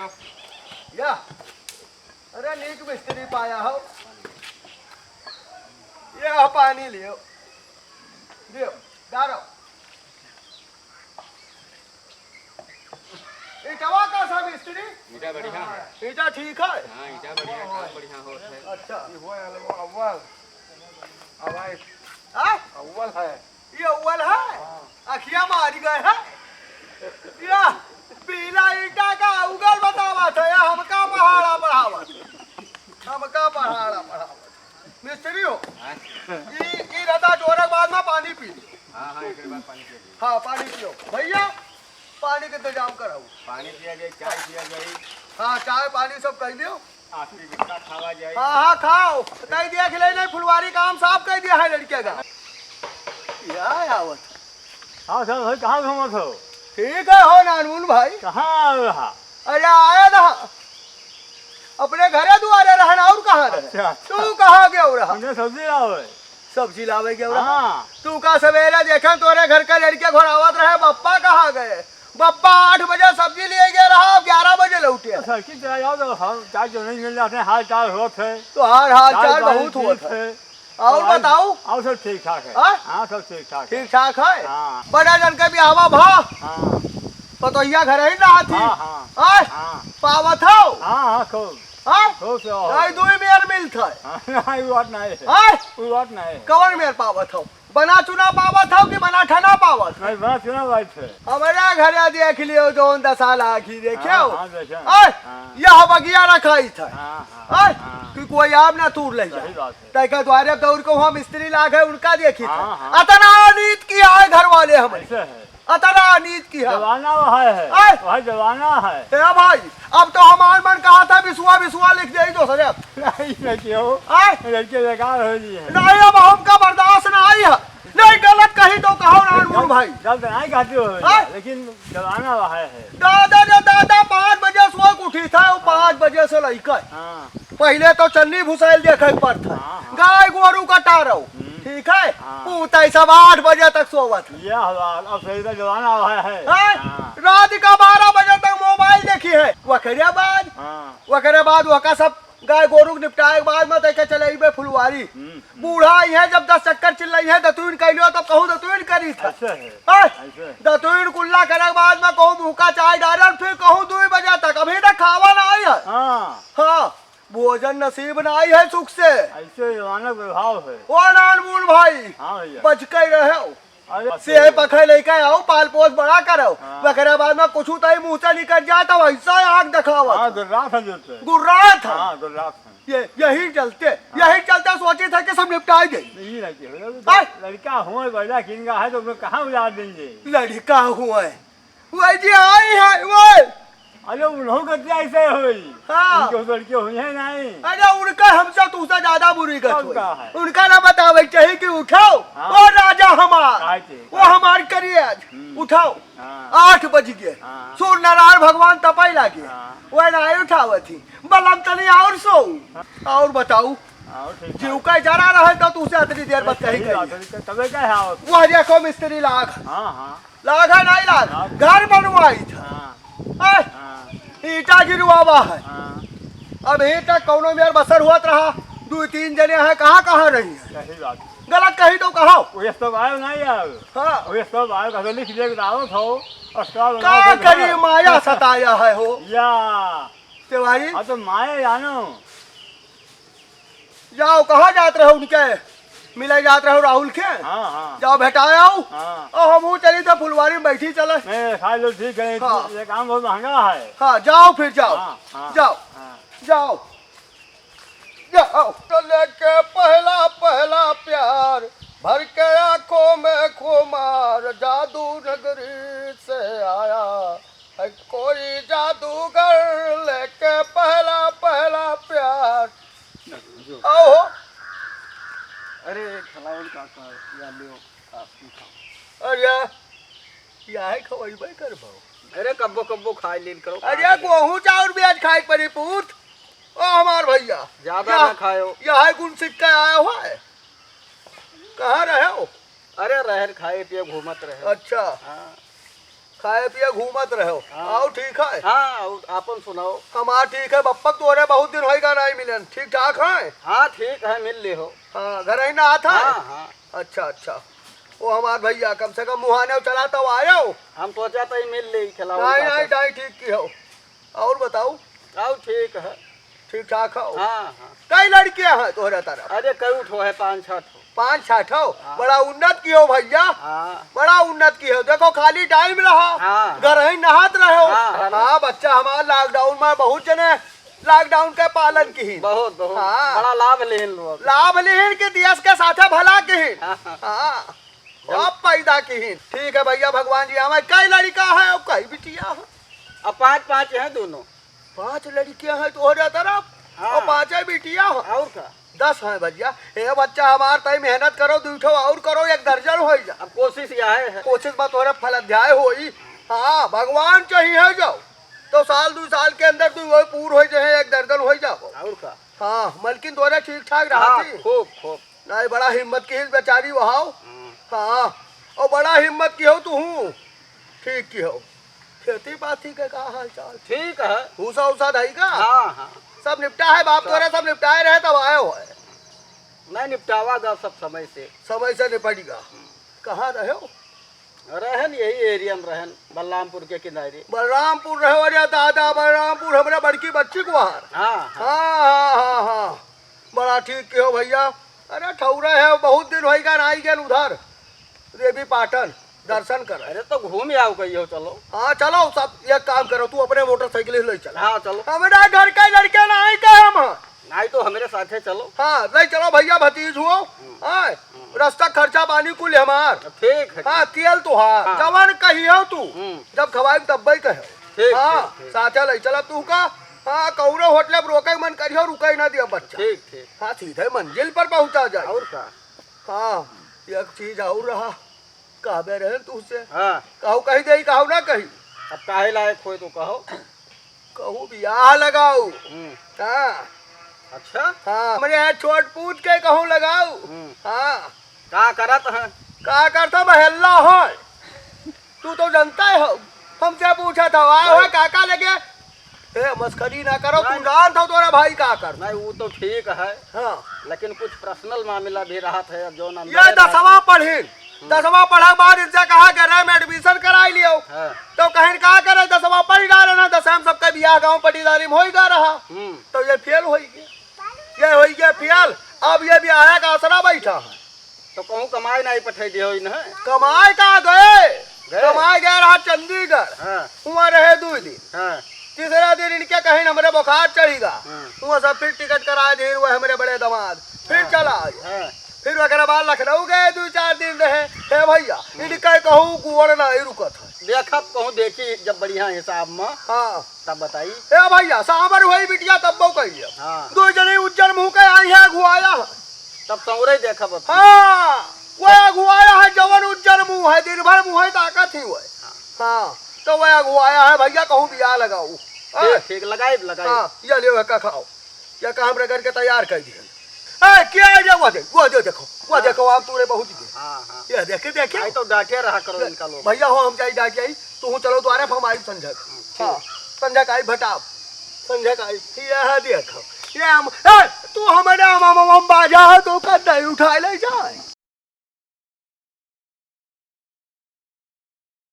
तो या अरे नीक मिस्त्री पाया हो। ये पानी लियो दियो डालो। ईटवा का सा मिस्त्री? ईटा बढ़िया है। ईटा ठीक है। हाँ ईटा बढ़िया, काम बढ़िया होता है। अच्छा अव्वल अव्वल हाँ? अव्वल है। ये अव्वल है। अखिया मार गए है। या पीला ईटा का उगल बतावा था या हमका पहाड़ा बढ़ावा, हमका पहाड़ा बढ़ावा। मिस्त्री हो हाँ ई रहता जोरक बाद में पानी पी ली। हाँ एक बार पानी पिया जाए। हाँ पानी पियो भैया, पानी के इंतजाम कराओ। पानी पिया जाए, चाय पिया जाए, हाँ चाय पानी सब कह दियो। आखिरी गुटखा खावा जाए। हाँ हाँ खाओ, कह दिया खिलाई नहीं फुलवारी काम साफ कह दिया है लड़के का। क्या आवत? हाँ सर भाई कहाँ घूमत हो? ठीक है हो नानमुन भाई। कहाँ रहा? अरे आया था अपने घरे दुआरे रहना और कहाँ रहे? अच्छा तू कहाँ गया रहा? हमने सब्जी लाओ। सब्जी लावे गया रहा? हाँ तू का सवेरे देखा तोरे घर का लड़के घोरावत रहे, बप्पा कहाँ गए? बप्पा 8 बजे सब्जी लिए गए रहा, 11 बजे लौटे। सड़की चला जाओ तो हम चाय जो नहीं मिल जाते हाल चाल होते है तो हाल चाल बहुत हुआ है। और बताओ? और सब ठीक ठाक है। हाँ? हाँ सब ठीक ठाक है। ठीक ठाक है। हाँ बड़ा जन के बिहावा भा हाँ पतोहिया घर ही रहा थी। हाँ हाँ आय हाँ पावत हो? हाँ हाँ खूब हाँ खूब से नहीं दुई मेर मिलत है। नहीं वो बात नहीं है। आय वो बात नहीं है। कवर मेर पावत हो? बना चुना पावत हो कि बना ठना पावत? नहीं बना चुना बात है। हमारे घरे देख लियो जोन 10 साल आखी देखियो। हाँ देखें। आय हाँ यह बगिया रखाई था। हाँ हाँ आय हाँ कि कोई आप ना तूर ले सही जा। बात है। तैका द्वारे दौड़ को वहाँ मिस्त्री लाग है उनका देखी हाँ, था। हाँ। अतना नीत किया है घर वाले हमारे, ऐसे है अतना नीत किया। जवाना वह है आय! वह जवाना है। ए भाई अब तो हमार मन कहा था बिसुआ बिसुआ लिख दे तो सर। नहीं क्यों आय लड़के बेकार हो जी है। नहीं अब हमका बर्दाश्त ना आई है। नहीं गलत कही तो कहो नानमुन भाई। जब नहीं खाते हो आय! लेकिन जवाना वह है। दादा ने दादा 5 बजे सो उठी था, वो 5 बजे से लइका। हाँ पहले तो चन्नी भुसाइल देखे पर था, हाँ, हाँ। गाय गोरू कटा रहो ठीक है। हाँ। पूता सब 8 बजे तक सोवत। ये हाल अब सही तो जवाना वह है। हाँ? हाँ रात का 12 बजे तक मोबाइल देखी है। हाँ वकरे बाद वका सब गाय गोरू के निपटाए के बाद में देखे चले बे फुलवारी। बूढ़ा है जब 10 चक्कर चिल्ल रही है दतुइन कैलियो तब कहूँ दतुइन करी था। ऐसे है हाँ? ऐसे है। दतुइन कुल्ला करे के बाद में कहूँ मुँह का चाय डालन, फिर कहूँ 2 बजे तक अभी तक खावा ना आई है। हाँ हाँ भोजन नसीब ना आई है सुख से। ऐसे जवाना प्रभाव है। ओ नानमुन भाई हाँ भैया बच के रहो। अरे से पखे लेके आओ, पाल पोस बड़ा करो। हाँ। वकरे बाद में कुछ तई मुंह से निकल जाए तो वैसा आँख दिखावा। हाँ गुर्रात है जोते। गुर्रा था। हाँ गुर्रात है। यही चलते सोचे थे कि सब निपटाई गई। नहीं लड़के आय! लड़का हुआ बड़ा किनका है तो कहाँ उजाड़ देंगे। लड़का हुआ है वही जी आई है वो। अरे उन्हों करते ऐसे हुई। हाँ। उनके लड़के हुई है नहीं। अरे उनका हमसे तुझसे ज्यादा बुरी गत उनका है। हुई। उनका ना बतावे चाहिए कि उठाओ। हाँ। वो राजा हमार, काहे? वो हमार करिए उठाओ। हाँ 8 बज गए, हाँ। सूर्य नारायण भगवान तपाई लागे। हाँ। वह ना उठाव थी बलम तनी और सो। और बताऊ हाँ ठीक है। जीव का जरा रहे तो तुझसे इतनी देर बाद कही गई। तबे क्या है आप? वह देखो मिस्त्री लाग हाँ हाँ लागा नहीं लाग घर बनवाई था। हाँ आय, हाँ ईटा गिरवावा है। हाँ अभी तक कौनो मेर बसर हुआ रहा, 2-3 जने हैं कहाँ रही है। सही बात। गलत कही तो कहो। वो सब आयो नहीं आयो। हाँ वो सब आयो कभी लिख दे दावत हो और सब का करी माया सताया है हो या तिवारी। हाँ तो माया जानो। जाओ कहाँ जात रहो उनके मिले जात रहो राहुल के। हाँ हाँ जाओ भेटाया आओ। हाँ और हम चली तो फुलवारी में बैठी चले। नहीं खा लो ठीक है। हाँ। ये काम बहुत महंगा है। हाँ जाओ फिर जाओ। हाँ हाँ जाओ हाँ जाओ जाओ। तो लेके पहला पहला प्यार भर के आंखों में खुमार, जादू नगरी से आया है कोई जादूगर लेके पहला पहला प्यार। आओ अरे खलावन काका या लियो आप खाओ। अरे या है खवाई भाई कर भाव। अरे कब्बो कब्बो खाए लीन करो। अरे गेहूं चाउर भी आज खाई पड़ी पूत। ओ हमार भैया ज्यादा ना खायो। यह है गुण सिक्का आया हुआ है। कहाँ रहे हो? अरे रहर खाए पिए घूमत रहे। अच्छा हाँ खाए पिए घूमत रहो। हाँ। आओ ठीक है। हाँ और आपन सुनाओ। हमार ठीक है बप्पक, तोरे बहुत दिन होएगा नहीं मिलन। ठीक ठाक है। हाँ ठीक है, मिल ले हो। हाँ घर ही ना आता है। हाँ हाँ, अच्छा अच्छा, वो हमार भैया कम से कम मुहाने चला तो आयो। हम सोचा था मिल ले खिलाओ। नहीं नहीं नहीं ठीक की हो। और बताओ। आओ ठीक है। ठीक ठाक हो। हाँ हाँ, कई लड़कियां हैं तोहरे तरफ? अरे कई ठो है, 5-6 ठो। 5-6 हो। हाँ। बड़ा उन्नत की हो भैया। हाँ बड़ा उन्नत की हो। देखो खाली टाइम रहा, हाँ। घर ही नहात रहो। हाँ, हाँ बच्चा हमारा लॉकडाउन में बहुत जने लॉकडाउन के पालन की। बहुत बहुत हाँ। बड़ा लाभ ले लोग। लाभ लिहिन के देश के साथे भला की। हाँ, हाँ। हाँ अब पैदा की। ठीक है भैया, भगवान जी हमें कई लड़का है और कई बिटिया है। अब 5-5 हैं दोनों। 5 लड़कियां हैं तोहरे तरफ। हाँ। और 5 बिटिया हैं। और का 10 है भैया। ये बच्चा हमार तय मेहनत करो, दूठो और करो, 1 दर्जन हो जा। अब कोशिश यह है। कोशिश में तोरे फल अध्याय होई। हाँ भगवान चाहिए जाओ तो साल 2 साल के अंदर तू वही पूर हो जाए, 1 दर्जन हो जाओ। और का हाँ मलकिन तोरे ठीक ठाक रहा हाँ, थी। खूब खूब। नहीं बड़ा हिम्मत की बेचारी वहाओ। हाँ। हाँ और बड़ा हिम्मत की हो तू। ठीक की हो। खेती बाती के का हाल चाल? ठीक है। भूसा उसा धई का? हाँ हाँ, सब निपटा है बाप तोरे, सब निपटाए रहे तब आए हो है। नहीं निपटावागा सब समय से। समय से निपटेगा। कहाँ रहे हो? रहन यही एरिया में रहन, बलरामपुर के किनारे। बलरामपुर रहे हो? अरे दादा बलरामपुर हमारे बड़की बच्ची को वहाँ। हाँ हाँ, हाँ हाँ हाँ हाँ बड़ा ठीक के हो भैया। अरे ठौरा है, बहुत दिन होएगा ना आई गए उधर देवी पाटन दर्शन कर। अरे तो घूम आओ कहियो, चलो। हाँ चलो सब एक काम करो, तू अपने मोटरसाइकिल ले चल। हाँ चलो। हमारा घर के लड़के ना आई का हम। नहीं तो हमारे साथे चलो। हाँ नहीं चलो भैया, भतीज हुओ। हाँ रास्ता खर्चा पानी कुल हमार। ठीक है। हाँ तेल तुहार। हाँ। जवन कहियो तू, हम्म। जब खवाई तब ही कहो। ठीक, हाँ ठीक, ठीक। साथे ले चला तू का। हाँ कौनो होटल पर रोके मन करियो, रुके ना दिया बच्चा। ठीक ठीक। हाँ सीधे मंजिल पर पहुंचा जाए। और का? हाँ एक चीज और रहा, कहबे रहे तुझसे। हाँ, कहू कही दे, कहू ना कही। अब काहे लायक हो तो कहो। कहू बियाह लगाऊ। हम्म, हाँ अच्छा। हाँ मेरे यहाँ छोट पूछ के कहूँ लगाऊ। हाँ का करत है? का करता महल्ला हो, तू तो जानता है हो। हमसे पूछा था आए हो काका लगे। ए मस्करी ना करो, तू जान था तोरा भाई का कर। नहीं वो तो ठीक है, हाँ लेकिन कुछ पर्सनल मामला भी रहा था। अब जो ये 10वां पढ़ी, 10वां पढ़ा बाद इनसे कहा करे मैं एडमिशन कराई लियो। हाँ। तो कहीं कहा करे 10वां पढ़ी डाले ना, 10वां सबका बियाह गाँव पटीदारी में होगा रहा। तो ये फेल हो गया, ये हो गया फेल। अब ये बियाह का आसरा बैठा है। तो कहूँ कमाई नहीं पठाई दियो इन है। कमाए का गए, कमाए गए रहा चंडीगढ़। हाँ वहाँ रहे 2 दिन। हाँ, तीसरा दिन इनके कहीं हमारे बुखार चढ़ेगा। हाँ। वहाँ सब फिर टिकट कराए थे, वो हमारे बड़े दामाद फिर चला आए। हाँ। फिर वगैरह बाद लखनऊ गए, 2-4 दिन रहे। हे भैया इनके कहूँ कुंवर नहीं रुकत है। देखब कहूँ देखी जब बढ़िया हिसाब में हाँ तब बताई। हे भैया सांबर हुई बिटिया तब वो कहिए। हाँ 2 जने उज्जर मुँह के आई है घुआया है। तब सौरे देखब अब। हाँ वह घुआया है, जवन उज्जर मुँह है, दिन भर मुँह ताकत ही हुए। हाँ तो वह घुआया है भैया, कहूँ बियाह लगाऊ। ठीक ठीक, लगाई लगाई। हाँ ये ले का खाओ, ये काम रगड़ के तैयार कर दिए। ए क्या है वो देखो, वो देखो आप तूने बहुत दिए। हाँ हाँ, ये देखे देखे नहीं तो डांटे रहा करो इनका लोग। भैया हो हम जाई डाक जाई, तू चलो तुम्हारे हम आई संजय। हाँ संजय का आई भटाब, संजय का आई ये देखो। ये हम तू हमारे हम बाजा है तो कद उठा ले जाए।